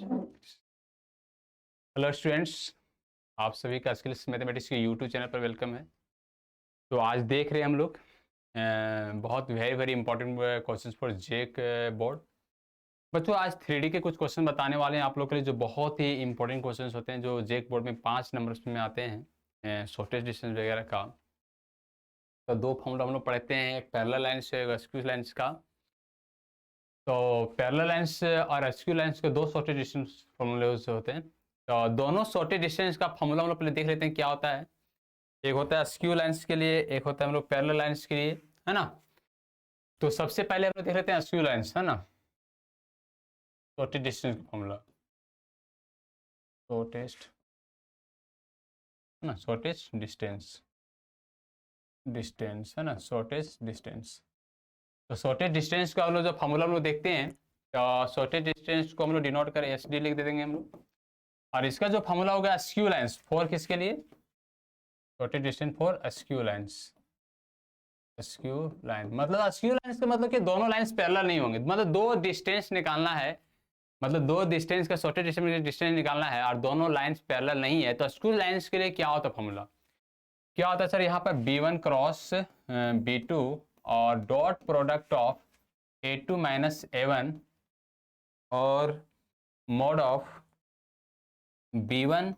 Hello students, आप सभी का स्किल्स मैथमेटिक्स के यूट्यूब चैनल पर वेलकम है। तो आज देख रहे हैं हम लोग बहुत very very important questions for Jake board. बच्चों, आज 3D के कुछ क्वेश्चन बताने वाले हैं आप लोग के लिए, जो बहुत ही इंपॉर्टेंट क्वेश्चंस होते हैं, जो जेक बोर्ड में 5 नंबर्स में आते हैं, शॉर्टेज डिस्टेंस वगैरह का। तो दो फॉर्मूला हम लोग पढ़ते हैं, एक पैरेलल लाइन्स एक एक्सिक्यूट लाइन्स का। तो पैरेलल लाइन्स और एक्सिक्यूट लाइन्स के दो शॉर्टेज डिस्टेंस फॉर्मूले होते हैं। तो दोनों शॉर्टेज डिस्टेंस का फॉर्मूला हम लोग पहले देख लेते हैं क्या होता है। एक होता है स्क्यू लाइन्स के लिए, एक होता है हम लोग पैरेलल लाइन्स के लिए, है ना। तो सबसे पहले हम लोग देख लेते हैं स्क्यू लाइन्स, है ना। शॉर्टेज डिस्टेंस का फॉर्मूला, शॉर्टेस्ट, है ना, शॉर्टेज डिस्टेंस, डिस्टेंस, है ना, शॉर्टेज डिस्टेंस। तो शॉर्टेज डिस्टेंस का हम लोग जो फॉर्मूला हम लोग देखते हैं, तो शॉर्टेज डिस्टेंस को हम लोग डिनोट कर एस डी लिख दे देंगे हम लोग। और इसका जो फॉर्मूला होगा स्क्यू लाइन्स फॉर किसके लिए, shortage distance for skew lines. Skew line मतलब स्क्यू लाइन्स का मतलब कि दोनों लाइन्स पैरेलल नहीं होंगे, मतलब दो डिस्टेंस निकालना है, मतलब दो डिस्टेंस का शॉर्टेज डिस्टेंस निकालना है और दोनों लाइन्स पैरेलल नहीं है। तो स्क्यू लाइन्स के लिए क्या होता है फॉर्मूला, क्या होता है सर, यहाँ पर B1 क्रॉस B2 और dot product of A2 minus A1 और mode of B1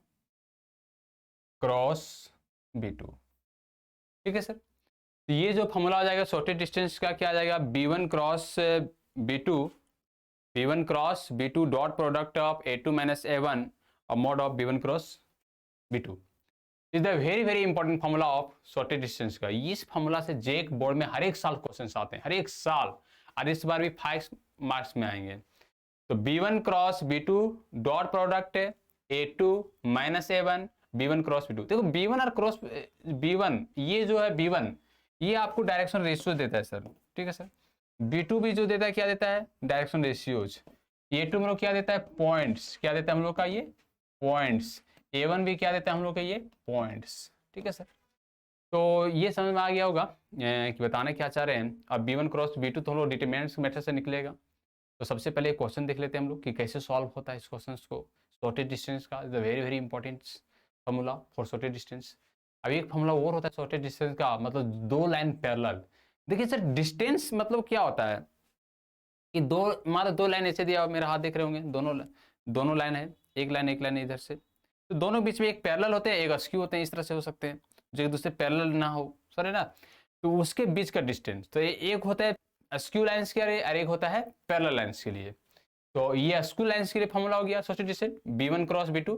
cross B2। ठीक है सर। तो ये जो फॉर्मूला आ जाएगा शॉर्टेज डिस्टेंस का, क्या आ जाएगा, B1 cross B2, B1 cross B2 dot product of A2 minus A1 और mode of B1 cross B2 is the very very important formula of shortage distance का। इस फॉर्मूला से जेक बोर्ड में हर एक साल क्वेश्चन आते हैं, हर एक साल, और इस बार भी 5 मार्क्स में आएंगे। तो B1 cross B2 dot product A2 minus A1 B1 cross B2। देखो B1 और क्रॉस B1, ये जो है B1, ये आपको डायरेक्शन रेशियो देता है सर, ठीक है सर। B2 भी जो देता है, क्या देता है, डायरेक्शन रेशियोज। A2 हम लोग क्या देता है, पॉइंट्स, क्या देता है हम लोग का, ये पॉइंट्स। A1 भी क्या देता है हम लोग का, ये पॉइंट्स, ठीक है सर। तो ये समझ में आ गया होगा कि बताना क्या चाह रहे हैं। अब B1 क्रॉस B2 तो हम लोग डिटरमिनेंट्स मेथड से निकलेगा। तो सबसे पहले क्वेश्चन देख लेते हैं हम लोग कि कैसे सॉल्व होता है इस क्वेश्चन को। शॉर्टेज डिस्टेंस का is a very very important formula for shortage distance. अब एक फॉर्मूला और होता है शॉर्टेज डिस्टेंस का, मतलब दो लाइन पैरेलल। देखिए सर, डिस्टेंस मतलब क्या होता है कि दो, मान लो दो लाइन ऐसे दिया, मेरा हाथ देख रहे होंगे, दोनों लाइन है, एक लाइन इधर से, तो दोनों बीच में एक पैरेलल होते हैं, एक अस्क्यू होते हैं, इस तरह से हो सकते हैं जो एक दूसरे पैरेलल ना हो, सर, है ना। तो उसके बीच का डिस्टेंस, तो एक होता है अस्क्यू लाइन्स के लिए और एक होता है पैरेलल लाइन्स के लिए। तो ये अस्क्यू लाइन्स के लिए फॉर्मूला हो गया shortage distance B1 cross B2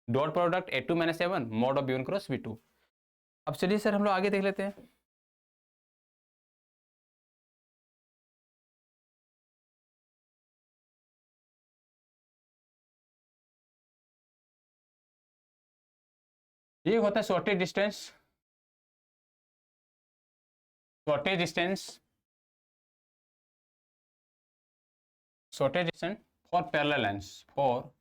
dot product A2 minus A1 mod of B1 cross B2। अब चलिए सर हम लोग आगे देख लेते हैं। ये होता है shortage distance, shortage distance, shortage distance for parallel lines, for,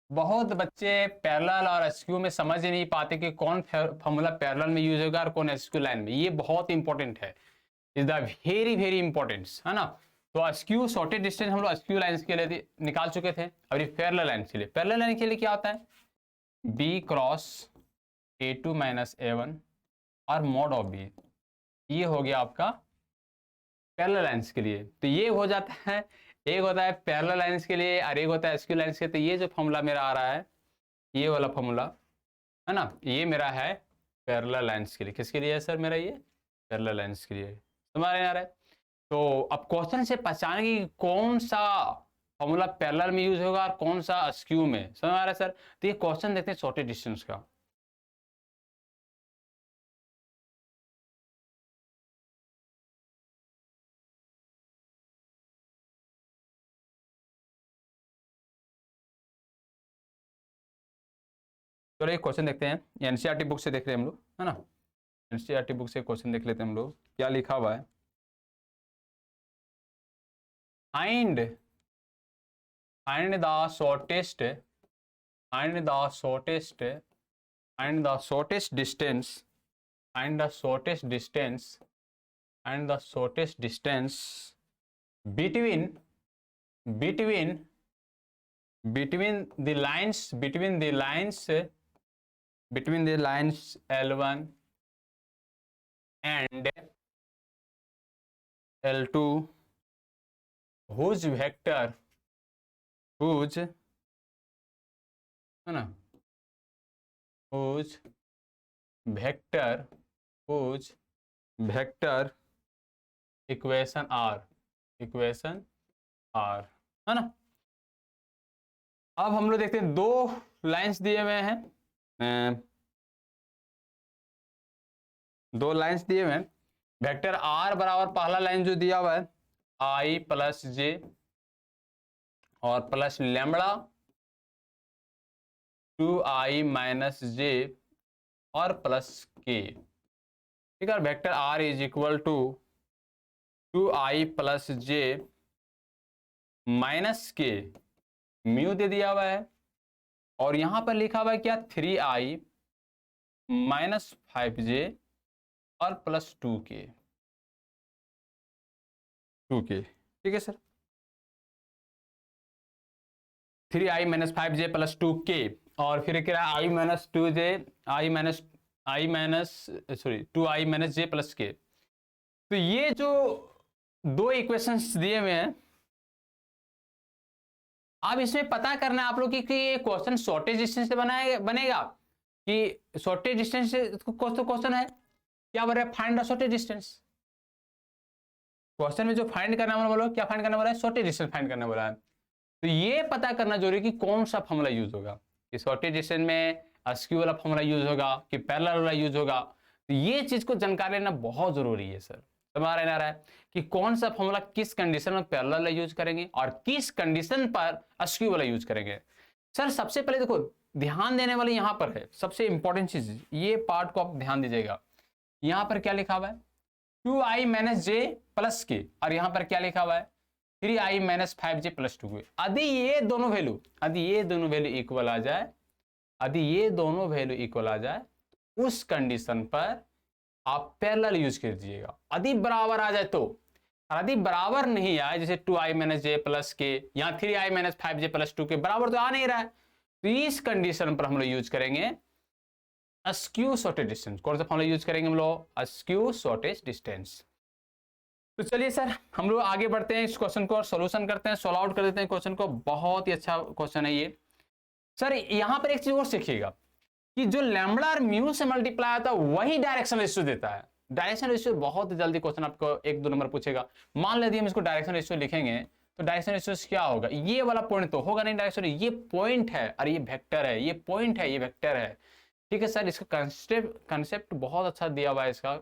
बहुत बच्चे पैरेलल और एसक्यू में समझ ही नहीं पाते कि कौन फॉर्मूला पैरेलल में यूज होगा और कौन एसक्यू लाइन में। ये बहुत इंपॉर्टेंट है, is the very very important, है ना। तो एसक्यू शॉर्टेज डिस्टेंस हम लोग एसक्यू लाइन्स के लिए निकाल चुके थे। अब ये पैरेलल लाइन के लिए, पैरेलल लाइन के लिए क्या होता है, B cross A2 minus A1 और मोड ऑफ B, ये हो गया आपका पैरेलल लाइन्स के लिए। तो ये हो जाता है, एक होता है पैरेलल लाइन्स के लिए और एक होता है एसक्यू लाइन्स के लिए। तो ये जो फॉर्मूला मेरा आ रहा है, ये वाला फॉर्मूला, है ना, ये मेरा है पैरेलल लाइन्स के लिए। किसके लिए है सर मेरा, ये पैरेलल लाइन्स के लिए, समझ में आ रहा है। तो अब क्वेश्चन से पहचाने कि कौन सा फॉर्मूला पैरेलल में यूज होगा और कौन सा अस्क्यू में, समझ में आ रहा है सर। तो ये क्वेश्चन देखते हैं शॉर्टेज डिस्टेंस का। चलो एक क्वेश्चन देखते हैं, एनसीईआरटी बुक से देख रहे हैं हम लोग, है ना। एनसीईआरटी बुक से क्वेश्चन देख लेते हैं हम लोग, क्या लिखा हुआ है। Find find the shortest find the shortest find the shortest distance find the shortest distance find the shortest distance between between between the lines L1 and L2 whose vector equation R है ना। अब हम लोग देखते हैं दो lines दिए हुए हैं, दो लाइंस दिए हुए हैं। वेक्टर R बराबर पहला लाइन जो दिया हुआ है I प्लस जे और प्लस लैम्बडा 2I माइनस जे और प्लस के, ठीक है। Vector R is equal to 2I plus J minus K, mu दे दिया हुआ है और यहां पर लिखा हुआ है क्या 3I माइनस 5J और प्लस 2K, ठीक है sir. 3I minus 5J plus 2K और फिर क्या I minus 2J I minus 2I minus J plus K। तो ये जो दो इक्वेशंस दिए हुए हैं, अब इसमें पता करना है आप लोग कि ये क्वेश्चन शॉर्टेज डिस्टेंस से बनेगा कि शॉर्टेज डिस्टेंस से। क्वेश्चन है क्या बोल रहा है, find the shortage distance. Question में जो फाइंड करना बोलो, क्या फाइंड करना बोला है, शॉर्टेज डिस्टेंस फाइंड करना बोला है। तो ये पता करना जरूरी कि कौन सा फॉर्मूला यूज होगा, कि शॉर्टेज डिस्टेंस में अस्क्यू वाला फॉर्मूला यूज होगा कि पैरेलल वाला यूज होगा। तो ये चीज को जानकारी लेना बहुत जरूरी है सर। समझ आ रहा है कि कौन सा फॉर्मूला किस कंडीशन में पैरेलल वाला यूज करेंगे और किस कंडीशन पर अस्क्यू वाला यूज करेंगे। सर सबसे पहले देखो ध्यान देने वाले यहां पर है सबसे इंपॉर्टेंट चीज, ये पार्ट को आप ध्यान दीजिएगा। यहां पर क्या लिखा हुआ है 2I माइनस जे प्लस के और यहां पर क्या लिखा हुआ है 3I माइनस 5J प्लस 2। यदि ये दोनों वैल्यू इक्वल आ जाए, उस कंडीशन पर आप पैरेलल यूज कर दीजिएगा। यदि बराबर आ जाए तो, यदि बराबर नहीं आए जैसे 2I माइनस जे प्लस के, यहाँ 3I माइनस 5J प्लस 2 के बराबर तो आ नहीं रहा है, तो इस कंडीशन पर हम लोग यूज करेंगे अस्क्यू शॉर्टेज डिस्टेंस। कौन सा फॉर्मूला यूज करेंगे हम लोग, अस्क्यू शॉर्टेज डिस्टेंस। तो चलिए सर हम लोग आगे बढ़ते हैं, इस क्वेश्चन को और सॉल्यूशन करते हैं, सॉल्व आउट कर देते हैं क्वेश्चन को। बहुत ही अच्छा क्वेश्चन है ये सर। यहां पर एक चीज और सीखिएगा कि जो लैम्बडा और म्यू से मल्टीप्लाई होता है वही डायरेक्शन रेशियो देता है। डायरेक्शन रेशियो बहुत जल्दी क्वेश्चन आपको 1-2 नंबर पूछेगा। मान लेते हम इसको डायरेक्शन रेशियो लिखेंगे तो डायरेक्शन रेशियो क्या होगा, ये वाला पॉइंट तो होगा नहीं डायरेक्शन, ये पॉइंट है और ये वेक्टर है, ये पॉइंट है ये वेक्टर है, ठीक है सर। इसका कंसेप्ट बहुत अच्छा दिया हुआ है इसका,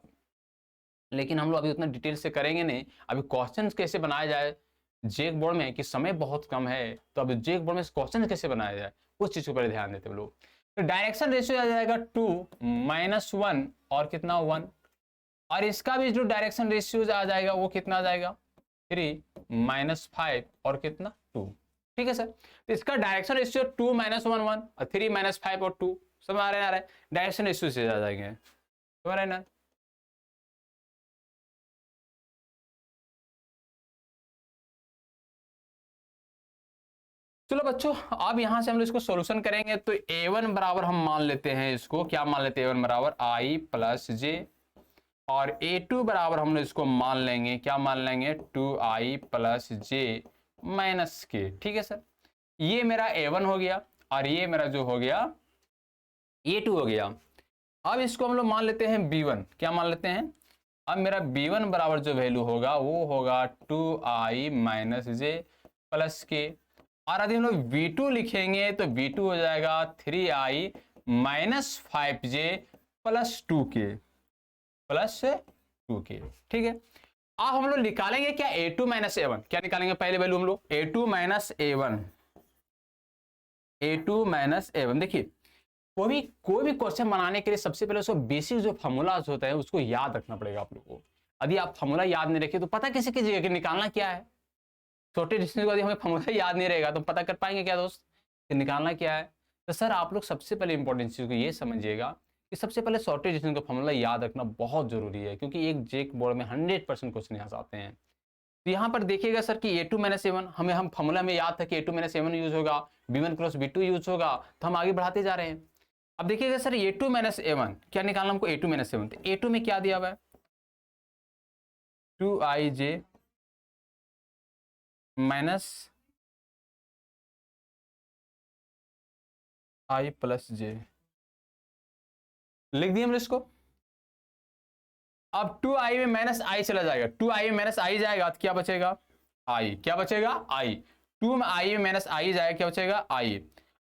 लेकिन हम लोग अभी उतना डिटेल से करेंगे नहीं। अभी क्वेश्चन कैसे बनाया जाए जेक बोर्ड में, कि समय बहुत कम है, तो अभी जेक बोर्ड में क्वेश्चन कैसे बनाया जाए उस चीज को पहले ध्यान देते हैं लोग। तो डायरेक्शन रेशियो आ जाएगा 2 माइनस 1 और कितना 1, और इसका भी जो डायरेक्शन रेशियो आ जाएगा वो कितना आ जाएगा 3 माइनस 5 और कितना 2, ठीक है सर। तो इसका डायरेक्शन रेशियो 2 माइनस 1 1 और 3 माइनस 5 और 2 सब आ रहे हैं, डायरेक्शन रेशियो से आ जाएंगे, समझ रहे हैं ना। चलो बच्चों अब यहां से हम लोग इसको सॉल्यूशन करेंगे। तो a1 बराबर हम मान लेते हैं, इसको क्या मान लेते हैं, a1 बराबर I प्लस जे, और a2 बराबर हम लोग इसको मान लेंगे, क्या मान लेंगे 2I प्लस जे माइनस के, ठीक है सर। ये मेरा a1 हो गया और ये मेरा जो हो गया a2 हो गया। अब इसको हम लोग मान लेते हैं b1, क्या मान लेते हैं, अब मेरा b1 बराबर जो वैल्यू होगा वो होगा 2I माइनस जे प्लस के, और यदि हम लोग v2 लिखेंगे तो v2 हो जाएगा 3I minus 5J plus 2K, ठीक है। अब हम लोग निकालेंगे क्या a2 माइनस a1, क्या निकालेंगे पहले वैल्यू हम लोग a2 माइनस a1। देखिए कोई भी क्वेश्चन बनाने के लिए सबसे पहले उसको बेसिक जो फॉर्मूलाज होता है उसको याद रखना पड़ेगा आप लोगों को। यदि आप फॉर्मूला याद नहीं रखे तो पता कैसे कीजिएगा कि निकालना क्या है। छोटे डिस्टेंस को यदि हमें फॉर्मूला याद नहीं रहेगा तो पता कर पाएंगे क्या दोस्त कि निकालना क्या है। तो सर आप लोग सबसे पहले इंपॉर्टेंट चीज को ये समझिएगा कि सबसे पहले शॉर्टेज डिस्टेंस का फॉर्मूला याद रखना बहुत जरूरी है, क्योंकि एक जेक बोर्ड में 100% क्वेश्चन यहाँ से आते हैं। तो यहाँ पर देखिएगा सर कि A2 माइनस A1 हम फॉर्मूला में याद था कि A2 माइनस A1 यूज होगा, B1 क्रॉस B2 यूज होगा, तो हम आगे बढ़ाते जा रहे हैं। अब देखिएगा सर A2 माइनस A1 क्या निकालना हमको, A2 माइनस A1, तो A2 में क्या दिया हुआ है 2ij minus i plus j, लिख दिए हमने इसको। अब 2i में माइनस i चला जाएगा, 2i में माइनस i जाएगा तो क्या बचेगा i, क्या बचेगा i, 2 में i में माइनस i जाएगा, क्या बचेगा i।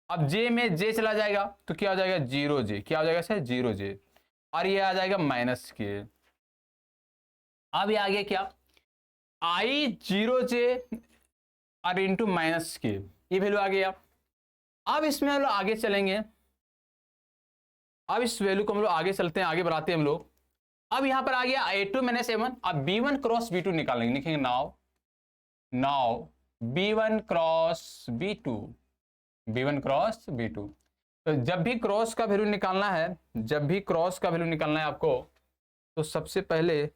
अब j में j चला जाएगा तो क्या हो जाएगा 0j, क्या हो जाएगा सर 0j, और ये आ जाएगा माइनस के। अब ये आगे क्या i 0j और इंटू माइनस के, ये वैल्यू आ गया। अब इसमें हम लोग आगे चलेंगे, अब इस वैल्यू को हम लोग आगे चलते हैं, आगे बढ़ाते हैं हम लोग। अब यहां पर आ गया A2 माइनस A1, अब B1 क्रॉस B2 निकालेंगे, लिखेंगे now B1 cross B2, B1 cross B2। तो जब भी क्रॉस का वैल्यू निकालना है, जब भी क्रॉस का वैल्यू निकालना है आपको, तो सबसे पहले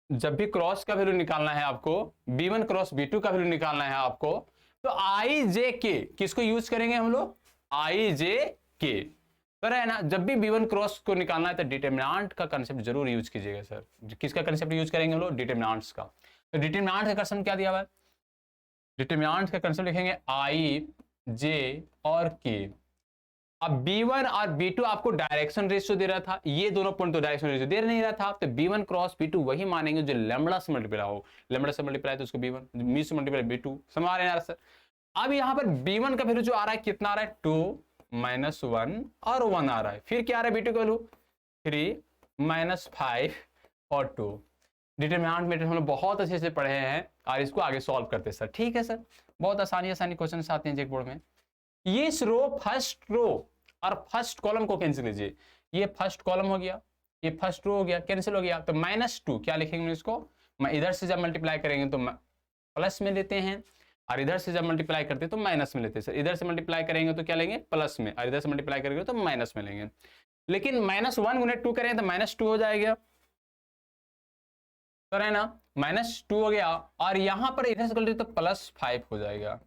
जब भी क्रॉस का वैल्यू निकालना है आपको, B1 क्रॉस B2 का वैल्यू निकालना है आपको, तो आई जे के किसको यूज करेंगे हम लोग, आई जे के, पर है ना। जब भी B1 क्रॉस को निकालना है तो डिटरमिनेंट का कंसेप्ट जरूर यूज कीजिएगा सर। किसका कंसेप्ट यूज करेंगे हम लोग, डिटरमिनेंट्स का। तो डिटरमिनेंट का कंसेप्ट क्या दिया हुआ है, डिटरमिनेंट का कंसेप्ट लिखेंगे आई जे और के। अब B1 और B2 आपको डायरेक्शन रेशियो दे रहा था, ये दोनों पॉइंट तो डायरेक्शन रेशियो दे नहीं रहा था, तो B1 क्रॉस B2 वही मानेंगे जो लैम्बडा से मल्टीप्लाई हो, लैम्बडा से मल्टीप्लाई तो उसको B1, मी से मल्टीप्लाई B2, समझ रहे हैं सर। अब यहाँ पर B1 का वैल्यू जो आ रहा है कितना आ रहा है 2 माइनस 1 और 1 आ रहा है, फिर क्या आ रहा है B2 का वैल्यू 3 माइनस 5 और 2। डिटरमिनेंट मेथड हम लोग बहुत अच्छे से पढ़े हैं और इसको आगे सॉल्व करते हैं सर, ठीक है सर। बहुत आसानी क्वेश्चन आते हैं चेक बोर्ड में। ये फर्स्ट रो और फर्स्ट कॉलम को कैंसिल कीजिए, ये फर्स्ट कॉलम हो गया, ये फर्स्ट रो हो गया, कैंसिल हो गया, तो -2 क्या लिखेंगे इसको, मैं इधर से जब मल्टीप्लाई करेंगे तो प्लस में लेते हैं, और इधर से जब मल्टीप्लाई करते हैं तो माइनस में लेते हैं सर। इधर से मल्टीप्लाई करेंगे तो क्या लेंगे प्लस में, और इधर से मल्टीप्लाई करेंगे तो माइनस में लेंगे। लेकिन -1 गुने 2 करें तो -2 हो जाएगा, तो है ना, -2 हो गया, और यहां पर इधर से कर तो +5 हो जाएगा।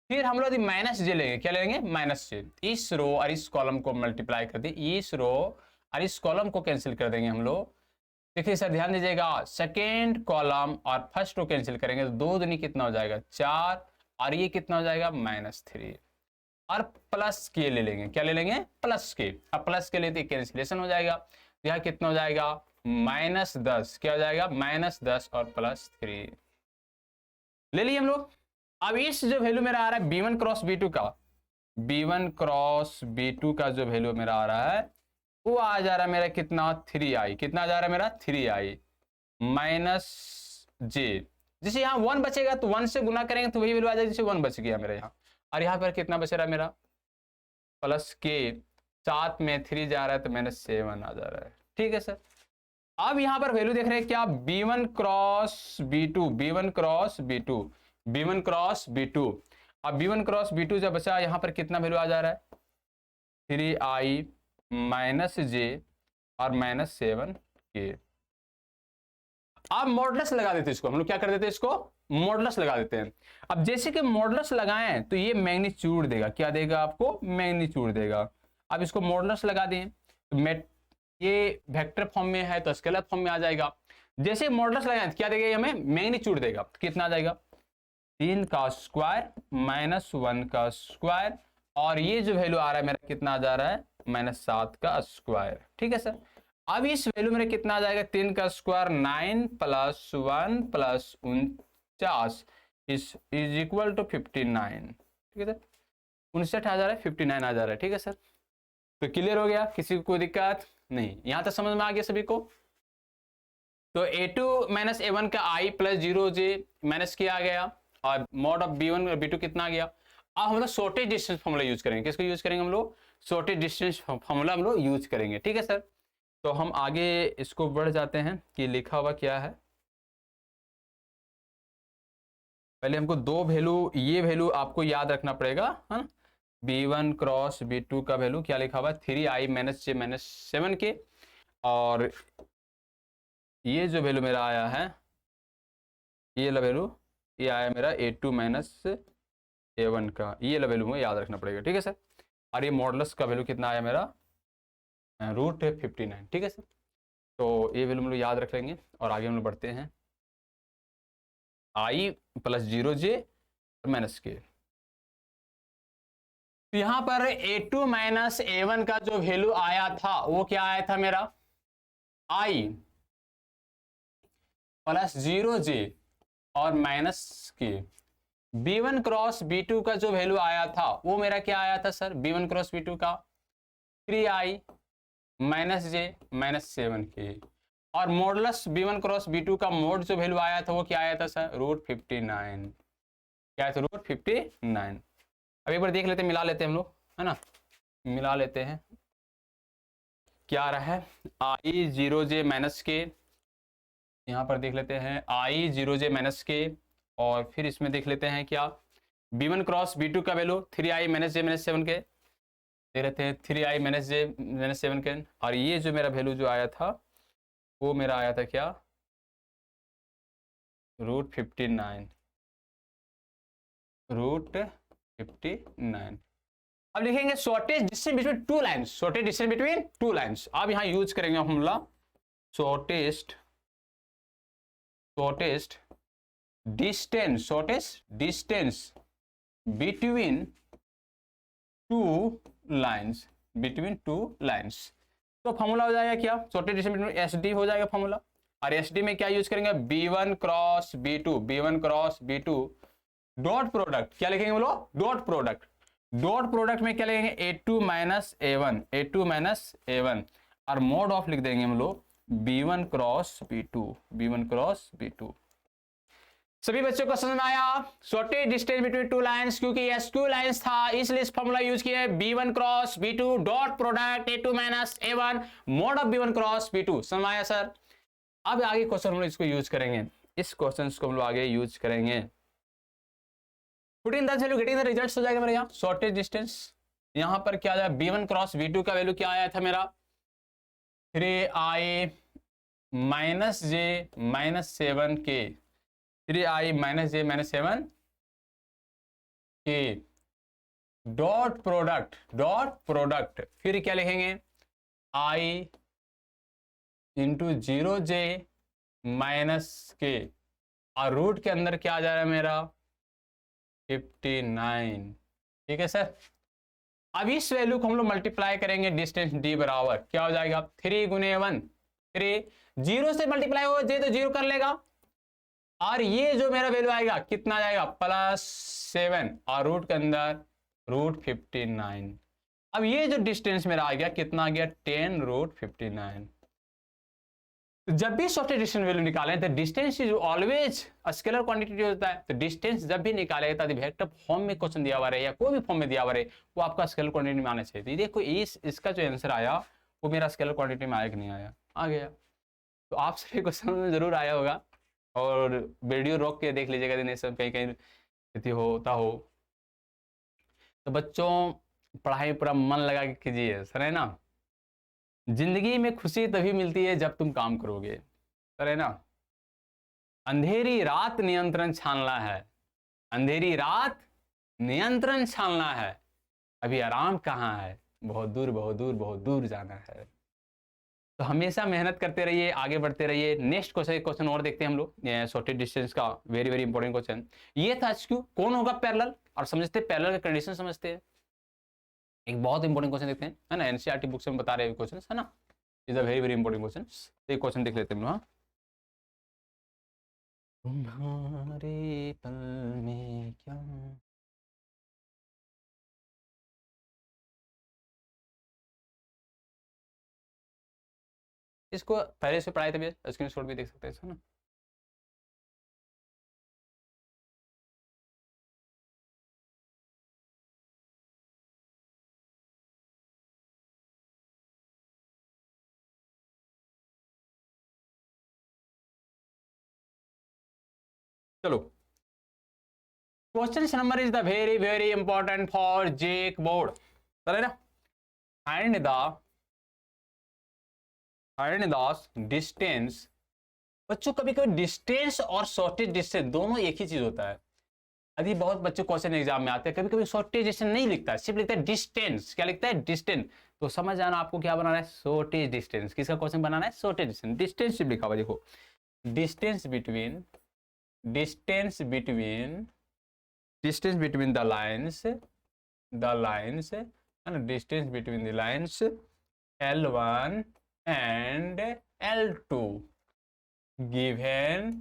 फिर हम लोग माइनस जे लेंगे, क्या लेंगे माइनस जे, इस रो और इस कॉलम को मल्टीप्लाई कर दिए, इस रो और इस कॉलम को कैंसिल कर देंगे हम लोग। देखिए सर ध्यान दीजिएगा, सेकेंड कॉलम और फर्स्ट रो कैंसिल करेंगे तो 2 दूनी कितना हो जाएगा 4, और ये कितना हो जाएगा -3, और प्लस के ले लेंगे, क्या ले लेंगे प्लस के। अब प्लस के लिए तो कैंसिलेशन हो जाएगा, यह कितना हो जाएगा -10, क्या हो जाएगा -10 और +3 ले लिए हम लोग। अब इस जो वैल्यू मेरा आ रहा है B1 क्रॉस B2 का, B1 क्रॉस B2 का जो वैल्यू मेरा आ रहा है वो आ जा रहा है मेरा कितना 3i, कितना जा रहा है मेरा 3i माइनस जे। जैसे यहाँ 1 बचेगा तो 1 से गुना करेंगे तो वही वैल्यू आ जाएगी, जैसे 1 बच गया मेरा यहाँ, और यहाँ पर कितना बच रहा है मेरा प्लस के, साथ में 3 जा रहा है तो -7 आ जा रहा है, ठीक है सर। अब यहाँ पर वैल्यू देख रहे हैं क्या B1 cross B2, B1 cross B2, B1 cross B2। अब B1 क्रॉस B2 जब बचा यहाँ पर कितना वैल्यू आ जा रहा है 3i माइनस जे और -7 के। अब मॉडुलस लगा देते हैं इसको, हम लोग क्या कर देते हैं इसको मॉडुलस लगा देते हैं। अब जैसे कि मॉडुलस लगाएं तो ये मैग्नीट्यूड देगा, क्या देगा आपको मैग्नीट्यूड देगा। अब इसको मॉडुलस लगा दें तो ये वेक्टर फॉर्म में है तो स्केलर फॉर्म में आ जाएगा। जैसे मॉडुलस लगाएं तो क्या देगा हमें मैग्नीट्यूड देगा, कितना आ जाएगा 3 का स्क्वायर -1 का स्क्वायर, और ये जो वैल्यू आ रहा है मेरा कितना आ जा रहा है -7 का स्क्वायर, ठीक है सर। अब इस वैल्यू मेरा कितना आ जाएगा 3 का स्क्वायर 9 + 1 + 49 इज इक्वल टू 59, ठीक है सर। 59 आ जा रहा है 59 आ जा रहा है, ठीक है सर। तो क्लियर हो गया, किसी को कोई दिक्कत नहीं, यहां तक समझ में आ गया सभी को। तो A2 माइनस A1 का i + 0j माइनस किया गया, और मॉड ऑफ B1 और B2 कितना आ गया। अब हम लोग शॉर्टेज डिस्टेंस फॉर्मूला यूज करेंगे, किसको यूज करेंगे हम लोग शॉर्टेज डिस्टेंस फॉर्मूला हम लोग यूज करेंगे, ठीक है सर। तो हम आगे इसको बढ़ जाते हैं कि लिखा हुआ क्या है। पहले हमको दो वैल्यू, ये वैल्यू आपको याद रखना पड़ेगा, है ना। B1 क्रॉस B2 का वैल्यू क्या लिखा हुआ है 3i - j - 7 के, और ये जो वैल्यू मेरा आया है ये वाला वैल्यू ये आया मेरा A2 माइनस A1 का, ये वाला वैल्यू मुझे याद रखना पड़ेगा, ठीक है सर। और ये मॉडुलस का वैल्यू कितना आया मेरा √59, ठीक है सर। तो ये वैल्यू हम लोग याद रख लेंगे और आगे हम लोग बढ़ते हैं। I प्लस 0j माइनस के, तो यहाँ पर A2 माइनस A1 का जो वैल्यू आया था वो क्या आया था मेरा I प्लस 0j और माइनस के। B1 क्रॉस B2 का जो वैल्यू आया था वो मेरा क्या आया था सर, B1 क्रॉस B2 का 3I माइनस j माइनस 7 के। और मॉडुलस B1 क्रॉस B2 का मोड जो वैल्यू आया था वो क्या आया था सर, √59, क्या था √59। अब एक बार देख लेते हैं, मिला लेते हैं हम लोग, है ना, मिला लेते हैं क्या आ रहा है। I 0j माइनस के, यहाँ पर देख लेते हैं I 0j माइनस के, और फिर इसमें देख लेते हैं क्या B1 क्रॉस B2 का value 3I minus j minus 7 के दे रहे थे, 3I माइनस j माइनस 7 के। और ये जो मेरा वैल्यू जो आया था वो मेरा आया था क्या √59, √59। अब लिखेंगे shortage distance between two lines, shortage distance between two lines. अब यहां यूज करेंगे formula shortest distance between two lines, तो फॉर्मूला हो जाएगा क्या, शॉर्टेज डिस्टेंस बिटवीन SD हो जाएगा फॉर्मूला। और SD में क्या यूज करेंगे, B1 cross B2 dot product, क्या लिखेंगे बोलो, डॉट प्रोडक्ट में क्या लिखेंगे A2 माइनस A1 और मोड ऑफ लिख देंगे हम लोग B1 क्रॉस B2। सभी बच्चों को समझ में आया, shortage distance between two lines, क्योंकि ये SQ लाइंस था इसलिए इस फॉर्मूला यूज किया B1 cross B2 dot product A2 minus A1 mode of B1 cross B2। समझ में आया सर। अब आगे क्वेश्चन हम लोग इसको यूज करेंगे, इस क्वेश्चन को हम लोग आगे यूज करेंगे। Putting that value getting the results हो जाएगा मेरा यहाँ शॉर्टेज डिस्टेंस। यहाँ पर क्या आया B1 क्रॉस B2 का वैल्यू क्या आया था मेरा 3I माइनस j माइनस 7 के, 3I माइनस j माइनस 7 के डॉट प्रोडक्ट फिर क्या लिखेंगे I इंटू 0j माइनस के, और रूट के अंदर क्या आ जा रहा है मेरा 59, ठीक है सर। अब इस वैल्यू को हम लोग मल्टीप्लाई करेंगे डिस्टेंस D बराबर क्या हो जाएगा 3 गुने 1, 3 0 से मल्टीप्लाई हो जाए तो 0 कर लेगा, और ये जो मेरा वैल्यू आएगा कितना जाएगा +7 और रूट के अंदर √59। अब ये जो डिस्टेंस मेरा आ गया कितना आ गया 10√59। जब भी शॉर्टेज डिस्टेंस वैल्यू निकालें तो distance is always scalar quantity होता है, तो डिस्टेंस जब भी निकालेगा ताकि वेक्टर फॉर्म में क्वेश्चन दिया हुआ रहे या कोई भी फॉर्म में दिया हुआ रहे वो आपका स्केलर क्वांटिटी में आना चाहिए। तो देखो इसका जो आंसर आया वो मेरा स्केलर क्वांटिटी में आया कि नहीं आया, आ गया। तो आप सभी को समझ में जरूर आया होगा, और वीडियो रोक के देख लीजिएगा दिन सब कहीं कहीं होता हो। तो बच्चों पढ़ाई पूरा मन लगा के कीजिए सर, है ना। जिंदगी में खुशी तभी मिलती है जब तुम काम करोगे, सर, है ना। अंधेरी रात नियंत्रण छानना है, अंधेरी रात नियंत्रण छानना है, अभी आराम कहाँ है, बहुत दूर बहुत दूर बहुत दूर जाना है। तो हमेशा मेहनत करते रहिए, आगे बढ़ते रहिए। नेक्स्ट क्वेश्चन और देखते हैं हम लोग शॉर्टेज डिस्टेंस का, वेरी वेरी इंपॉर्टेंट क्वेश्चन। ये था SQ कौन होगा पैरेलल, और समझते हैं पैरेलल का कंडीशन समझते हैं। एक बहुत इंपॉर्टेंट क्वेश्चन देखते हैं, है ना, NCERT बुक से हम बता रहे हैं क्वेश्चन, है ना, is a very very important question. एक क्वेश्चन देख लेते हैं हम। तुम्हारे पल में क्या, इसको पहले से पढ़ाए थे, स्क्रीनशॉट भी देख सकते हैं, है ना। चलो, question number is the very very important for Jake board, चले ना। फाइंड द डिस्टेंस बच्चों कभी कभी डिस्टेंस और शॉर्टेज डिस्टेंस दोनों एक ही चीज होता है। अभी बहुत बच्चे क्वेश्चन एग्जाम में आते हैं, कभी कभी शॉर्टेज डिस्टेंस नहीं लिखता है, सिर्फ लिखता है डिस्टेंस। क्या लिखता है? डिस्टेंस। तो समझ जाना आपको क्या बनाना है, शॉर्टेज डिस्टेंस। किसका क्वेश्चन बनाना है? Shortage distance. डिस्टेंस सिर्फ लिखा हुआ देखो, distance between the lines and distance between the lines L1 and L2 given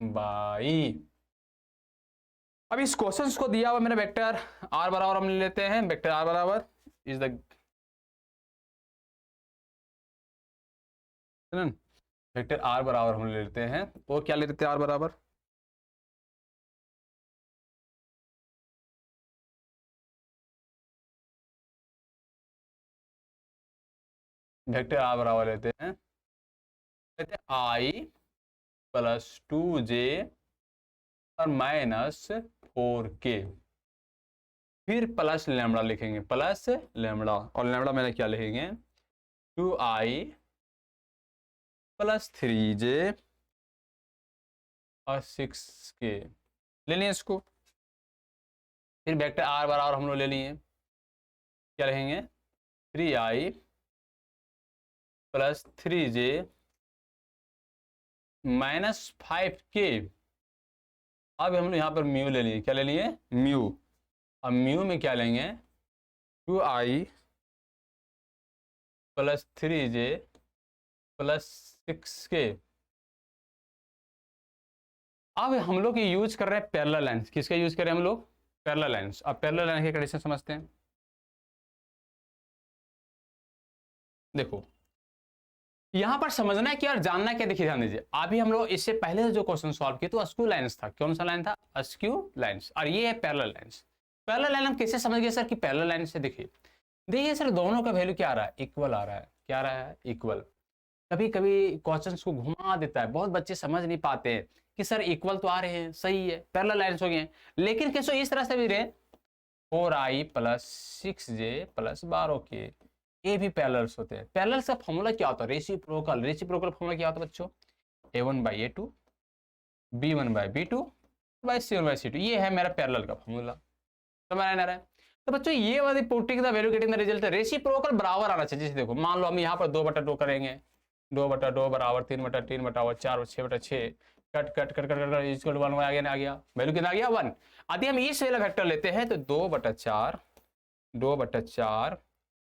by। अब इस क्वेश्चन को दिया हुआ मेरा वेक्टर r बराबर हम ले लेते हैं, वेक्टर r बराबर इज द वेक्टर r बराबर हम ले लेते हैं, वो क्या ले लेते हैं r बराबर वेक्टर r बराबर लेते हैं i प्लस 2j और माइनस 4k, फिर प्लस लैम्बडा लिखेंगे, प्लस लैम्बडा, और लैम्बडा मैंने क्या लिखेंगे 2i प्लस 3j और 6k ले लिए इसको। फिर वेक्टर r बराबर हम लोग ले लिए, क्या लिखेंगे 3i plus 3j minus 5k। अब हम लोग यहाँ पर म्यू ले लिए, क्या ले लिए म्यू। अब म्यू में क्या लेंगे 2i plus 3j plus 6k। अब हम लोग यूज कर रहे हैं पैरेलल लाइंस। किसका यूज कर रहे हैं हम लोग? Parallel lines. अब पैरेलल लाइन के कंडीशन समझते हैं। देखो यहां पर समझना है कि यार जानना क्या, देखिए ध्यान दीजिए। अभी हम लोग इससे पहले जो क्वेश्चन सॉल्व किए तो अस्क्यू लाइंस था। कौन सा लाइन था? Askew lines. और ये है पैरेलल लाइंस। पैरेलल लाइन हम कैसे समझ गए सर कि पैरेलल लाइन से? देखिए सर दोनों का वैल्यू क्या आ रहा है? इक्वल आ रहा है। क्या आ रहा है? इक्वल। कभी कभी क्वेश्चंस को घुमा देता है, बहुत बच्चे समझ नहीं पाते हैं कि सर इक्वल तो आ रहे हैं, सही है, पैरेलल लाइंस हो गए हैं, लेकिन कैसे इस तरह से भी रहे 4i plus 6j plus 12k, ये भी पैरेलल्स होते हैं। पैरेलल्स का फॉर्मूला क्या होता है? रेसिप्रोकल। रेसिप्रोकल फॉर्मूला क्या होता है बच्चों? a1/a2 b1/b2 c1/c2। ये है मेरा पैरेलल का फॉर्मूला, समझ आ रहा है? तो बच्चों ये वाली putting the value getting the result reciprocal बराबर आना चाहिए। जैसे देखो मान लो हम यहाँ पर 2/2 करेंगे, 2/2 बराबर 3/3/4 6/6, cut cut cut cut cut equal 1 आ गया वैल्यू कितना आ गया 1। यदि हम इस वाला वेक्टर लेते हैं तो 2/4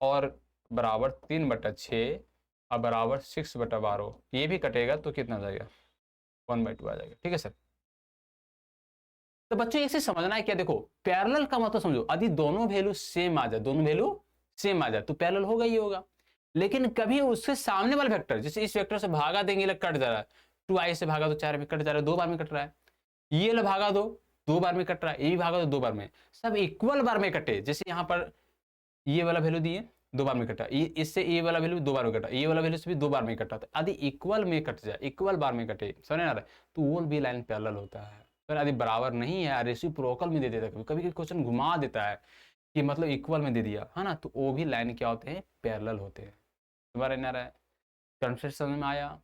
और बराबर 3/6 और बराबर 6/12, ये भी कटेगा तो कितना जाएगा 1/2 आ जाएगा। ठीक है सर। तो बच्चों इसे समझना है क्या, देखो पैरेलल का मतलब समझो, यदि दोनों वैल्यू सेम आ जाए, दोनों वैल्यू सेम आ जाए तो पैरेलल होगा ही होगा। लेकिन कभी उसके सामने वाला वेक्टर, जैसे इस वेक्टर से भागा देंगे कट जा रहा है, 2i से भागा तो 4 में कट जा रहा है, 2 बार में कट रहा है। ये लो भागा दो 2 बार में कट रहा है, ये भी भागा दो 2 बार में, सब इक्वल बार में कटे। जैसे यहाँ पर ये वाला वैल्यू दिए 2 बार में कटा, ये इससे ये वाला वैल्यू 2 बार में कटा, ये वाला वैल्यू से भी 2 बार में कटा। तो यदि इक्वल में कट जाए, इक्वल बार में कटे, समझ आ रहा है, तो वो भी लाइन पैरेलल होता है। पर यदि बराबर नहीं है, रेसिप्रोकल में दे देता है, कभी क्वेश्चन घुमा देता है कि मतलब इक्वल में दे दिया है ना, तो वो भी लाइन क्या होते हैं? पैरेलल होते हैं। तुम्हारा नहीं आ रहा है? कॉन्सेप्ट समझ में आया?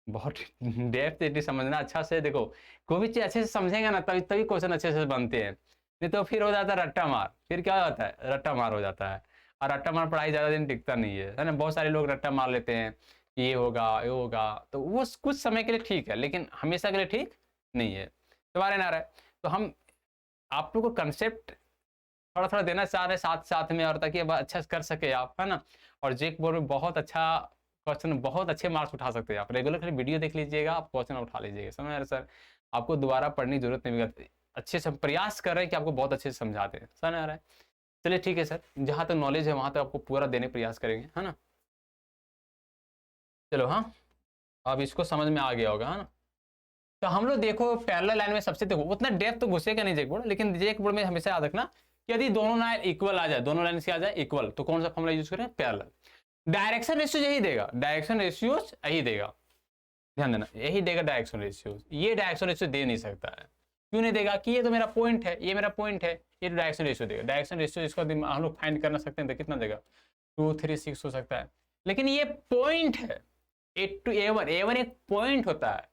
बहुत डेप्थ समझना अच्छा से। देखो कोई भी चीज अच्छे से समझेगा ना तभी तभी क्वेश्चन अच्छे से बनते हैं, नहीं तो फिर हो जाता है रट्टा मार। फिर क्या होता है? रट्टा मार हो जाता है। और रट्टा मार पढ़ाई ज्यादा दिन टिकता नहीं है ना। बहुत सारे लोग रट्टा मार लेते हैं, ये होगा, तो वो कुछ समय के लिए ठीक है, लेकिन हमेशा के लिए ठीक नहीं है। तुम्हारे ना रहा है तो हम आप लोग को कंसेप्ट थोड़ा थोड़ा देना चाह रहे हैं साथ साथ में, और ताकि अब अच्छा कर सके आप, है ना। और जेक बोर्ड में बहुत अच्छा क्वेश्चन, बहुत अच्छे मार्क्स उठा सकते हैं आप। रेगुलर खाली वीडियो देख लीजिएगा, आप क्वेश्चन उठा लीजिएगा। समझ रहे सर? आपको दोबारा पढ़ने की जरूरत नहीं है, अच्छे से प्रयास कर रहे हैं कि आपको बहुत अच्छे से समझाते हैं। समझ आ रहा है? चलिए ठीक है सर, जहां तक नॉलेज है वहां तक आपको पूरा देने प्रयास करेंगे, है ना। चलो हाँ, अब इसको समझ में आ गया होगा, है ना। तो हम लोग देखो पैरेलल लाइन में सबसे, देखो उतना डेप्थ तो घुसेगा नहीं जेक बोर्ड, लेकिन जेक बोर्ड में हमेशा याद रखना कि यदि दोनों लाइन इक्वल आ जाए, दोनों लाइन से आ जाए इक्वल, तो कौन सा फॉर्मूला यूज करें? पैरेलल। डायरेक्शन रेशियो यही देगा, डायरेक्शन रेशियो यही देगा, ध्यान देना, यही देगा डायरेक्शन रेशियो। ये डायरेक्शन रेशियो दे नहीं सकता है। क्यों नहीं देगा? कि ये तो मेरा पॉइंट है, ये मेरा पॉइंट है, ये तो डायरेक्शन रेशियो देगा। डायरेक्शन रेशियो इसको हम लोग फाइंड करना सकते हैं तो कितना देगा 2 3 6 हो सकता है, लेकिन ये पॉइंट है। A2 A1 एक पॉइंट होता है,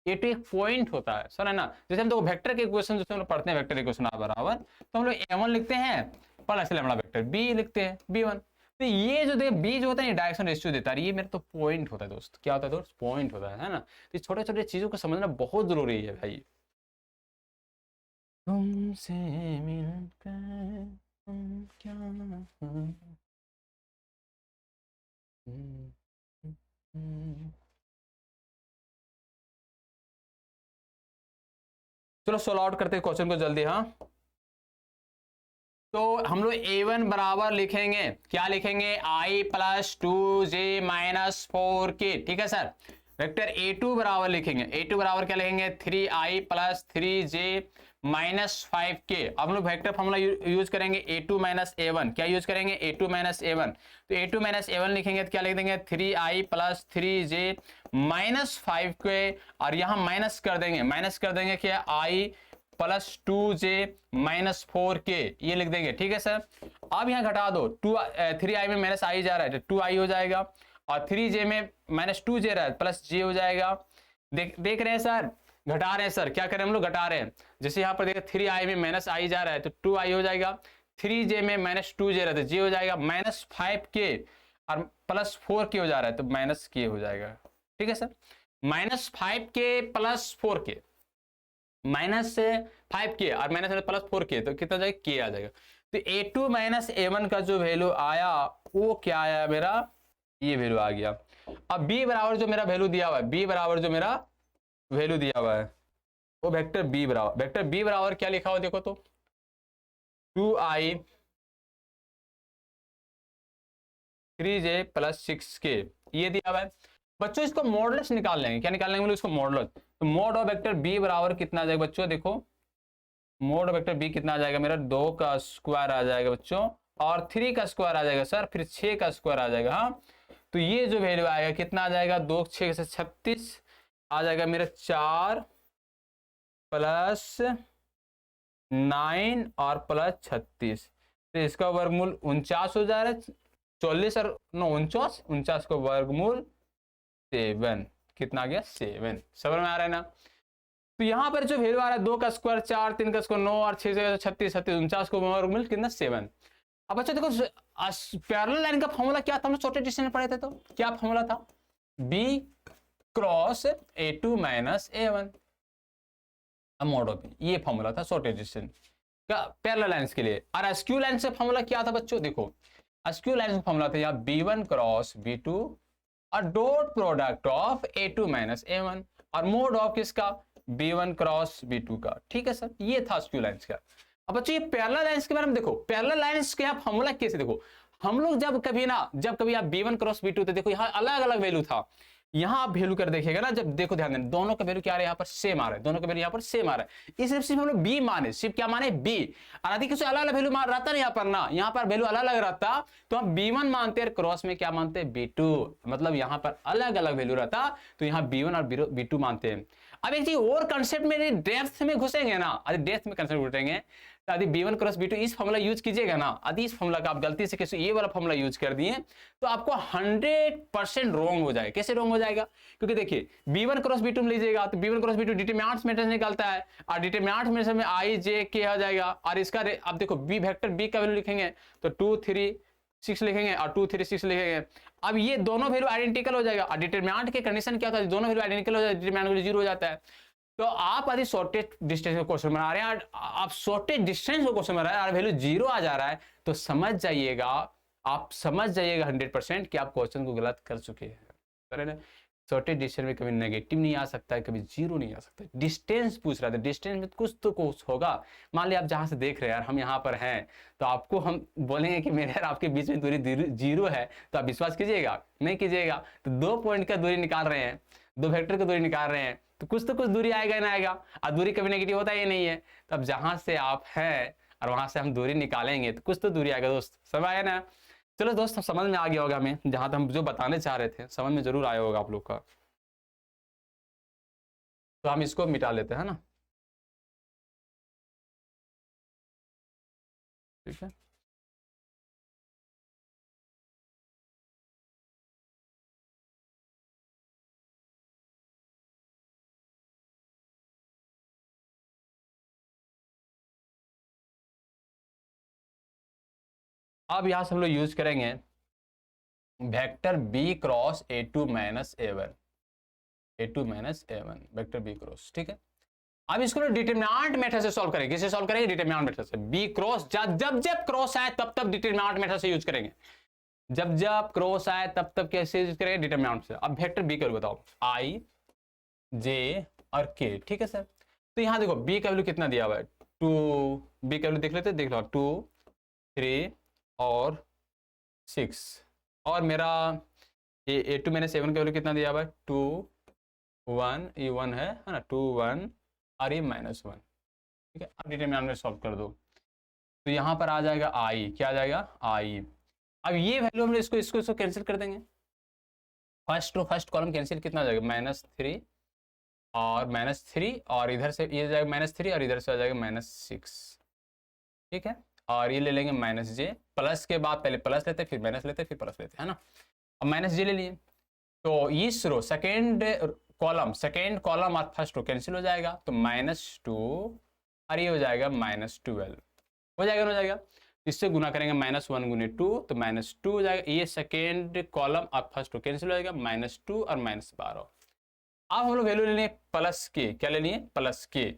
ए टू एक पॉइंट होता है सर, है ना। जैसे हम देखो वेक्टर के इक्वेशन जैसे हम लोग पढ़ते हैं, वेक्टर इक्वेशन बराबर, तो हम लोग ए1 लिखते हैं प्लस लैम्डा वेक्टर बी लिखते हैं बी1। तो ये जो देखिए बी जो होता है डायरेक्शन रेशियो देता है, ये मेरा तो पॉइंट होता है दोस्त। क्या होता है दोस्त? पॉइंट होता है ना। तो छोटे छोटे चीजों को समझना बहुत जरूरी है भाई। तुमसे मिलकर तुम क्या चलो सोल्व आउट करते हैं क्वेश्चन को जल्दी। हाँ, तो हम लोग a1 बराबर लिखेंगे, क्या लिखेंगे? i प्लस 2j-4k, ठीक है सर। वेक्टर a2 बराबर लिखेंगे, a2 बराबर क्या लिखेंगे? 3i plus 3j-5k। अब हम लोग वेक्टर फॉर्मूला यूज करेंगे a2 माइनस a1। क्या यूज करेंगे? a2 minus a1। तो a2 माइनस a1 लिखेंगे तो क्या लिख देंगे? 3i प्लस 3j-5k, और यहां माइनस कर देंगे, क्या? i प्लस 2j-4k, ये लिख देंगे, ठीक है सर। अब यहां घटा दो, 3i में माइनस आई जा रहा है तो 2i हो जाएगा, और 3j में माइनस 2j रहा है प्लस j हो जाएगा। देख रहे हैं सर, घटा रहे हैं सर, क्या करें हम लोग? घटा रहे हैं। जैसे यहाँ पर देखिए 3i में माइनस आई जा रहा है तो 2i हो जाएगा, 3j में माइनस 2j रहा है तो j हो जाएगा, माइनस 5k और प्लस 4k हो जा रहा है तो माइनस k हो जाएगा, ठीक है sir. Minus 5k plus 4k, minus 5k और माइनस प्लस 4k, तो कितना जाएगा? k आ जाएगा। तो a2 माइनस a1 का जो वैल्यू आया वो क्या आया मेरा? ये वैल्यू आ गया। अब b बराबर जो मेरा वैल्यू दिया हुआ है, b बराबर जो मेरा वैल्यू दिया हुआ है वो वेक्टर b बराबर, क्या लिखा हुआ देखो तो, 2i 3j प्लस 6k, ये दिया हुआ है बच्चों। इसको मॉडुलस निकाल लेंगे, क्या निकाल लेंगे? इसको मॉडुलस। तो मोड ऑफ वेक्टर b बराबर कितना आ जाएगा बच्चों? देखो मोड ऑफ वेक्टर b कितना आ जाएगा मेरा? 2 का स्क्वायर आ जाएगा बच्चों, और 3 का स्क्वायर आ जाएगा सर, फिर 6 का स्क्वायर आ जाएगा। हाँ, तो ये जो वैल्यू आएगा कितना आ जाएगा? 2 6 से 36 आ जाएगा मेरा, 4 प्लस 9 और प्लस 36, तो इसका वर्गमूल 49 हो जा रहा है। 44 और 49, 49 का वर्गमूल 7, कितना आ गया? 7। समझ में आ रहा है ना? तो यहां पर जो वैल्यू आ रहा है 2 का स्क्वायर 4, 3 का स्क्वायर 9 और 6 से 36, 49 को वर्गमूल कितना? 7। अब अच्छा देखो पैरेलल लाइन का फॉर्मूला क्या था? हम छोटे डिस्टेंस में पढ़े थे, तो क्या फॉर्मूला था? b cross a2 minus a1 mode of, ये फॉर्मूला था शॉर्टेज डिस्टेंस का पैरेलल लाइंस के लिए। और एसक्यू लाइन से फॉर्मूला क्या था बच्चों? देखो एसक्यू लाइन का फॉर्मूला था यहाँ b1 क्रॉस b2 और dot product of a2 minus a1, और मोड ऑफ किसका? b1 क्रॉस b2 का, ठीक है सर। ये था एसक्यू लाइंस का। अब बच्चों ये पैरेलल लाइंस के बारे में देखो, पैरेलल लाइंस के यहाँ फॉर्मूला कैसे? देखो हम लोग जब कभी आप b1 क्रॉस b2 तो देखो यहाँ अलग अलग वैल्यू था, यहां आप वैल्यू कर देखिएगा ना, जब देखो ध्यान देना, दोनों का वैल्यू क्या आ रहा है? यहाँ पर सेम आ रहा है, दोनों का वैल्यू यहाँ पर सेम आ रहा है। इस सिर्फ हम लोग बी माने, सिर्फ क्या माने? बी। और यदि किसी अलग अलग वैल्यू मान रहता ना यहाँ पर ना, यहाँ पर वैल्यू अलग अलग रहता तो हम b1 मानते हैं, क्रॉस में क्या मानते हैं? b2, मतलब यहाँ पर अलग अलग वैल्यू रहता तो यहाँ b1 और b2 मानते हैं। अब एक चीज और कंसेप्ट में डेप्थ में घुसेंगे ना, अरे डेप्थ में कंसेप्ट घुसेंगे तो यदि b1 क्रॉस b2 इस फॉर्मूला यूज कीजिएगा ना, यदि इस फॉर्मूला का आप गलती से किसी ये वाला फॉर्मूला यूज कर दिए तो आपको 100% रॉन्ग हो जाएगा। कैसे रॉन्ग हो जाएगा? क्योंकि देखिए b1 क्रॉस b2 में लीजिएगा तो b1 क्रॉस b2 डिटरमिनेंट में निकलता है, और डिटरमिनेंट में i j k आ जाएगा, और इसका आप देखो b वेक्टर b का वैल्यू लिखेंगे तो 2 3 6 लिखेंगे और 2 3 6 लिखेंगे। अब ये दोनों वैल्यू आइडेंटिकल हो जाएगा, और डिटरमिनेंट के कंडीशन क्या होता है? दोनों वैल्यू आइडेंटिकल हो जाए, डिटरमिनेंट 0 हो जाता है। तो आप यदि शॉर्टेज डिस्टेंस का क्वेश्चन बना रहे हैं, आप शॉर्टेज डिस्टेंस का क्वेश्चन बना रहे हैं और वैल्यू 0 आ जा रहा है, तो समझ जाइएगा, आप समझ जाइएगा 100% कि आप क्वेश्चन को गलत कर चुके हैं। शॉर्टेज डिस्टेंस में कभी नेगेटिव नहीं आ सकता है, कभी 0 नहीं आ सकता है। डिस्टेंस पूछ रहा था, डिस्टेंस में कुछ तो कुछ होगा। मान लिया आप जहां से देख रहे हैं, हम यहाँ पर हैं, तो आपको हम बोलेंगे कि मेरे और आपके बीच में दूरी 0 है, तो आप विश्वास कीजिएगा? नहीं कीजिएगा। तो 2 पॉइंट का दूरी निकाल रहे हैं, 2 वेक्टर का दूरी निकाल रहे हैं, तो कुछ तो कुछ दूरी आएगा ना आएगा, और दूरी कभी नेगेटिव होता ही नहीं है। तो अब जहां से आप हैं और वहां से हम दूरी निकालेंगे तो कुछ तो दूरी आएगा दोस्त, सब आया ना? चलो दोस्त, समझ में आ गया होगा, हमें जहां तक हम जो बताने चाह रहे थे समझ में जरूर आया होगा आप लोग का। तो हम इसको मिटा लेते हैं ना, ठीक है। अब यहां से हम लोग यूज करेंगे vector B cross a2 minus a1, a2 minus a1 vector B cross, ठीक है। अब इसको डिटरमिनेंट मेथड से सॉल्व करेंगे। किससे सॉल्व करेंगे? डिटरमिनेंट मेथड से। बी क्रॉस जब जब क्रॉस आए तब तब डिटरमिनेंट मेथड से यूज करेंगे। जब जब क्रॉस आए तब तब कैसे यूज करेंगे? डिटरमिनेंट से। अब वेक्टर बी का बताओ, आई जे और के, ठीक है सर। तो यहां देखो बी का वैल्यू कितना दिया हुआ है? 2। बी का वैल्यू देख लेते, देख लो 2, 3 और 6। और मेरा a2 माइनस a1 का वैल्यू कितना दिया हुआ है? 2, 1, ये 1 है ना, 2, 1 और ये -1, ठीक है। अब डिटरमिनेंट में सॉल्व कर दो तो यहाँ पर आ जाएगा आई, क्या आ जाएगा? आई। अब ये वैल्यू हम इसको कैंसिल कर देंगे। First row first column cancel, कितना आ जाएगा? -3 और -3 और इधर से ये जाएगा -3 और इधर से आ जाएगा -6, ठीक है। और ये ले लेंगे -j, प्लस के बाद पहले प्लस लेते फिर माइनस लेते फिर प्लस लेते, है ना। अब -j ले लिए तो इस रो सेकेंड कॉलम और फर्स्ट रो कैंसिल हो जाएगा, तो -2 और ये हो जाएगा -12, हो जाएगा ना, हो जाएगा। इससे गुना करेंगे -1 गुने 2 तो -2 हो जाएगा। ये सेकेंड कॉलम और फर्स्ट रो कैंसिल हो जाएगा, -2 और -12। अब हम लोग वैल्यू ले लिए प्लस के, क्या ले लिए? प्लस के।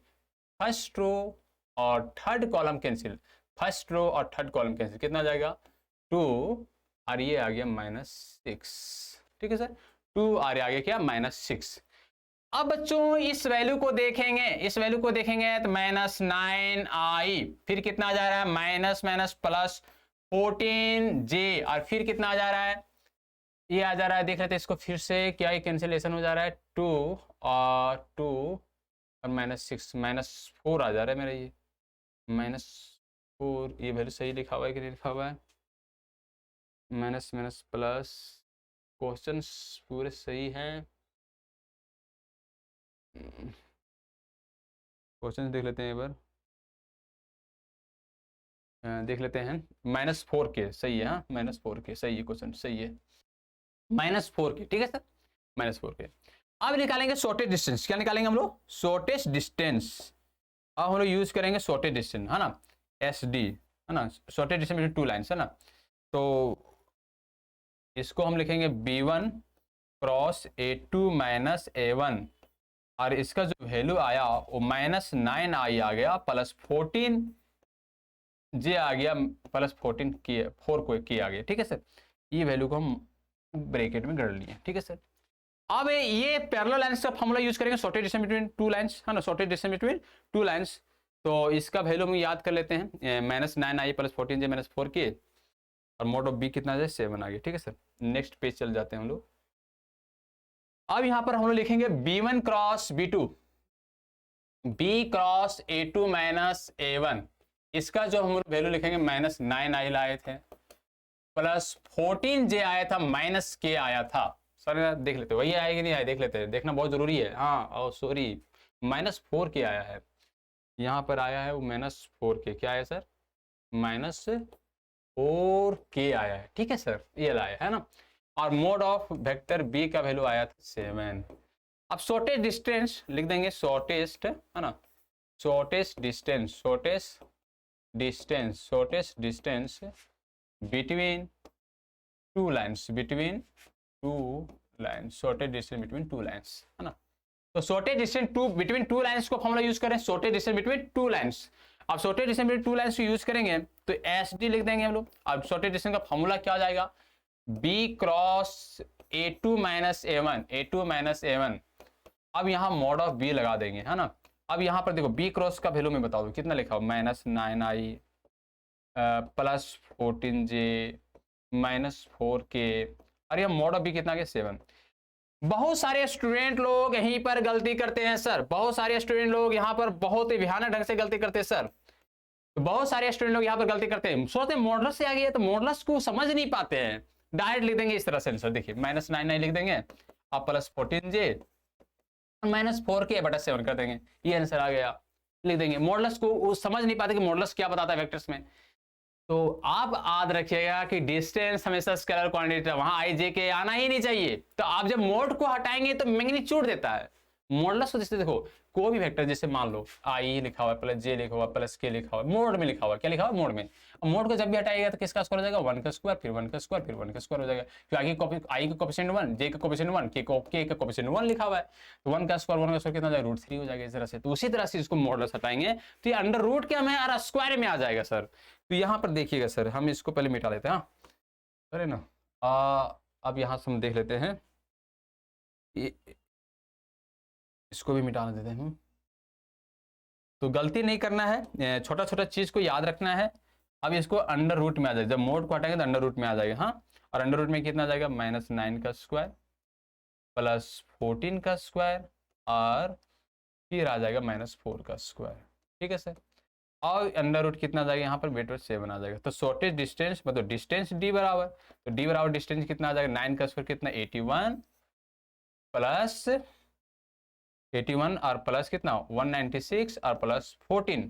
फर्स्ट रो और third column cancel, first row और थर्ड कॉलम कैंसिल, कितना आ जाएगा? 2 और ये आ गया -6, ठीक है सर। 2 और ये आ गया क्या? -6। अब बच्चों इस वैल्यू को देखेंगे, इस वैल्यू को देखेंगे तो -9i, फिर कितना आ जा रहा है? माइनस माइनस प्लस 14j और फिर कितना आ जा रहा है? ये आ जा रहा है, देख लेते इसको फिर से, क्या ये कैंसिलेशन हो जा रहा है? 2 और 2 और -6, -4 आ जा रहा है मेरा, ये -4। ये वैल्यू सही लिखा हुआ है कि नहीं लिखा हुआ है? माइनस माइनस प्लस, क्वेश्चंस पूरे सही हैं। क्वेश्चंस देख लेते हैं एक बार, देख लेते हैं। -4 के सही है, हाँ -4 के सही है, क्वेश्चन सही है, -4 के, ठीक है सर, -4 के। अब निकालेंगे शॉर्टेज डिस्टेंस। क्या निकालेंगे हम लोग? Shortage distance. अब हम लोग यूज करेंगे शॉर्टेज डिस्टेंस, है ना, SD, है ना, shortage distance between two lines, है ना। तो इसको हम लिखेंगे B1 cross A2 minus A1 और इसका जो वैल्यू आया वो -9i आ गया, प्लस 14j आ गया, प्लस 14 की 4 को की आ गया, ठीक है सर। ये वैल्यू को हम ब्रैकेट में गढ़ लिए, ठीक है सर। अब ये पैरेलल लाइंस का फॉर्मूला यूज करेंगे, shortage distance between two lines, है ना, shortage distance between two lines. तो इसका वैल्यू हम याद कर लेते हैं, -9i plus 14j minus 4k और मोड ऑफ b कितना आ जाए? 7 आ गया, ठीक है सर। नेक्स्ट पेज चल जाते हैं हम लोग। अब यहां पर हम लोग लिखेंगे B1 cross B2, B cross A2 minus A1। इसका जो हम वैल्यू लिखेंगे -9i लाए थे, प्लस 14j आया था, -k आया था। सर देख लेते वही आएगी नहीं आए, देख लेते हैं, देखना बहुत जरूरी है। हाँ सॉरी, -4k आया है, यहाँ पर आया है वो -4k, क्या आया सर? -4k आया है, ठीक है सर, ये लाया है ना। और मोड ऑफ वेक्टर b का वैल्यू आया था 7। अब शॉर्टेज डिस्टेंस लिख देंगे, शॉर्टेस्ट, है ना, shortest distance, shortest distance between two lines, shortage distance between two lines, है ना। तो shortage distance between two lines को फॉर्मूला यूज करें, shortage distance between two lines. अब shortage distance between two lines use करेंगे तो SD लिख देंगे हम लोग। अब शॉर्टेज डिस्टेंस का फॉर्मूला क्या आ जाएगा? B cross A2 minus A1। अब यहाँ मॉड ऑफ B लगा देंगे, है ना। अब यहाँ पर देखो B क्रॉस का वैल्यू मैं बता दूं कितना लिखा हो, -9i प्लस 14j -4k और यह मॉड ऑफ B कितना गया? 7। बहुत सारे स्टूडेंट लोग यहीं पर गलती करते हैं सर, बहुत सारे स्टूडेंट लोग यहाँ पर बहुत ही भयानक ढंग से गलती करते हैं सर। बहुत सारे स्टूडेंट लोग यहाँ पर गलती करते हैं, सोचते हैं मॉडुलस से आ गया तो मॉडुलस को समझ नहीं पाते हैं, डायरेक्ट लिख देंगे इस तरह से आंसर। देखिए -9i लिख देंगे और प्लस 14j -4k बटा 7 कर देंगे, ये आंसर आ गया, लिख देंगे। मॉडुलस को समझ नहीं पाते कि मॉडुलस क्या बताता है वेक्टर्स में। तो आप याद रखिएगा कि डिस्टेंस हमेशा स्केलर क्वांटिटी, वहां आई जे के आना ही नहीं चाहिए। तो आप जब मोड को हटाएंगे तो मैग्नीट्यूड देता है, मॉडुलस को जैसे देखो कोई भी वेक्टर, जैसे मान लो आई लिखा हुआ है प्लस जे लिखा हुआ है प्लस के लिखा हुआ है, मोड में लिखा हुआ है, क्या लिखा हुआ है मोड में। और मोड को जब भी हटाएगा तो किसका स्क्वायर हो जाएगा, 1 का स्क्वायर, फिर 1 का स्क्वायर, फिर 1 का स्क्वायर हो जाएगा, क्योंकि आई का कोफिशिएंट 1, जे का कोफिशिएंट 1, के का कोफिशिएंट 1 लिखा हुआ है, तो 1 का स्क्वायर कितना हो जाएगा, √3 हो जाएगा इस तरह से। तो उसी तरह से इसको मॉडुलस हटाएंगे तो ये अंडर रूट क्या में और स्क्वायर में आ जाएगा सर। तो यहाँ पर देखिएगा सर, हम इसको पहले मिटा लेते हैं, हाँ अरे ना अब यहाँ से हम देख लेते हैं, इसको भी मिटाना देते हैं। तो गलती नहीं करना है, छोटा छोटा चीज को याद रखना है। अब इसको अंडर रूट में आ जाएगा, जब मोड को हटाएंगे तो अंडर रूट में आ जाएगा, हाँ। और अंडर रूट में कितना आ जाएगा, -9 का स्क्वायर प्लस 14 का स्क्वायर और फिर आ जाएगा -4 का स्क्वायर, ठीक है सर। और अंडर रूट कितना आ जाएगा यहाँ पर, बेटर 7 आ जाएगा। तो शॉर्टेज डिस्टेंस मतलब डिस्टेंस डी बराबर, तो डी बराबर डिस्टेंस कितना आ जाएगा, 9 का स्क्वायर कितना 81 प्लस 81 और प्लस कितना 196 और प्लस 14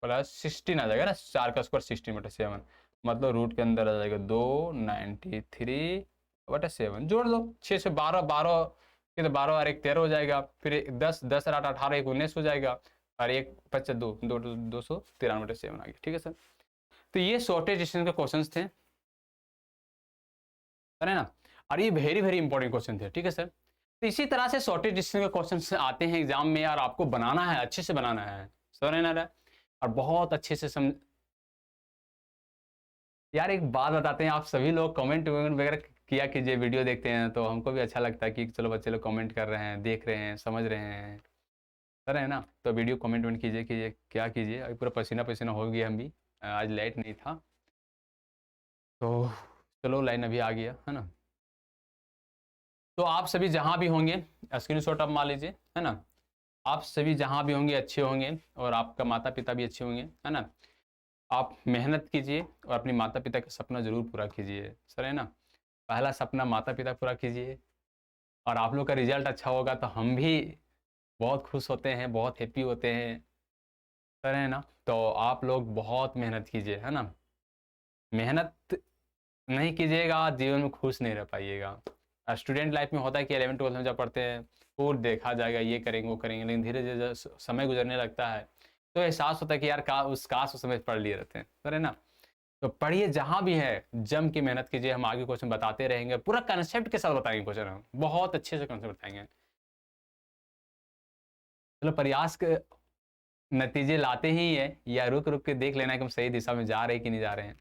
प्लस 16 आ जाएगा ना, 4 का स्क्वायर 16/7, मतलब रूट के अंदर आ जाएगा 293/7। जोड़ दो 6 से 12, 12 के तो 12 और 1 13 हो जाएगा, फिर 10 10 और 8 18, 1 19 हो जाएगा, और 1 25 2 293/7 आ गया, ठीक है सर। तो ये शॉर्टेज डिस्टेंस के क्वेश्चंस थे, है ना, और ये वेरी वेरी इंपॉर्टेंट क्वेश्चन थे, ठीक है सर। तो इसी तरह से शॉर्टेज डिस्टेंस के क्वेश्चन आते हैं एग्जाम में, यार आपको बनाना है, अच्छे से बनाना है, समझ ना रहा है, और बहुत अच्छे से यार एक बात बताते हैं, आप सभी लोग कमेंट वगैरह किया कीजिए, वीडियो देखते हैं तो हमको भी अच्छा लगता है कि चलो बच्चे लोग कमेंट कर रहे हैं, देख रहे हैं, समझ रहे हैं, कर रहे हैं ना। तो वीडियो कमेंट वमेंट कीजिए कीजिए, क्या कीजिए, अभी पूरा पसीना पसीना हो गया, हम भी आज लाइट नहीं था, तो चलो लाइन अभी आ गया, है ना। तो आप सभी जहाँ भी होंगे स्क्रीनशॉट आप मान लीजिए, है ना। आप सभी जहाँ भी होंगे अच्छे होंगे, और आपका माता पिता भी अच्छे होंगे, है ना। आप मेहनत कीजिए और अपने माता पिता का सपना जरूर पूरा कीजिए सर, है ना। पहला सपना माता पिता पूरा कीजिए, और आप लोग का रिजल्ट अच्छा होगा तो हम भी बहुत खुश होते हैं, बहुत हैप्पी होते हैं सर, है ना। तो आप लोग बहुत मेहनत कीजिए, है ना। मेहनत नहीं कीजिएगा जीवन में खुश नहीं रह पाइएगा। स्टूडेंट लाइफ में होता है कि 11 12 में जब पढ़ते हैं तो देखा जाएगा ये करेंगे वो करेंगे, लेकिन धीरे धीरे समय गुजरने लगता है तो एहसास होता है कि यार काश उस समय पढ़ लिए रहते हैं सर, है ना। तो पढ़िए, जहां भी है जम की मेहनत कीजिए, हम आगे क्वेश्चन बताते रहेंगे, पूरा कंसेप्ट के साथ बताएंगे क्वेश्चन, हम बहुत अच्छे से कंसेप्ट बताएंगे। चलो प्रयास के नतीजे लाते ही है, या रुक रुक के देख लेना कि हम सही दिशा में जा रहे हैं कि नहीं जा रहे हैं।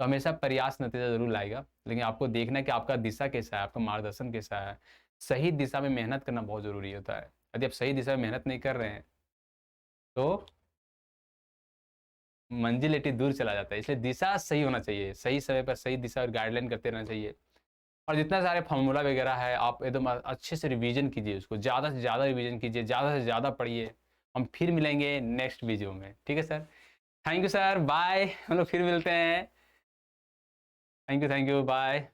तो हमेशा प्रयास नतीजा जरूर लाएगा, लेकिन आपको देखना है कि आपका दिशा कैसा है, आपका मार्गदर्शन कैसा है। सही दिशा में मेहनत करना बहुत जरूरी होता है। यदि आप सही दिशा में मेहनत नहीं कर रहे हैं तो मंजिल इतनी दूर चला जाता है। इसलिए दिशा सही होना चाहिए, सही समय पर सही दिशा और गाइडलाइन करते रहना चाहिए। और जितना सारे फार्मूला वगैरह है आप एकदम अच्छे से रिवीजन कीजिए, उसको ज़्यादा से ज़्यादा रिवीजन कीजिए, ज़्यादा से ज़्यादा पढ़िए। हम फिर मिलेंगे नेक्स्ट वीडियो में, ठीक है sir. Thank you sir, bye, हम लोग फिर मिलते हैं। Thank you bye.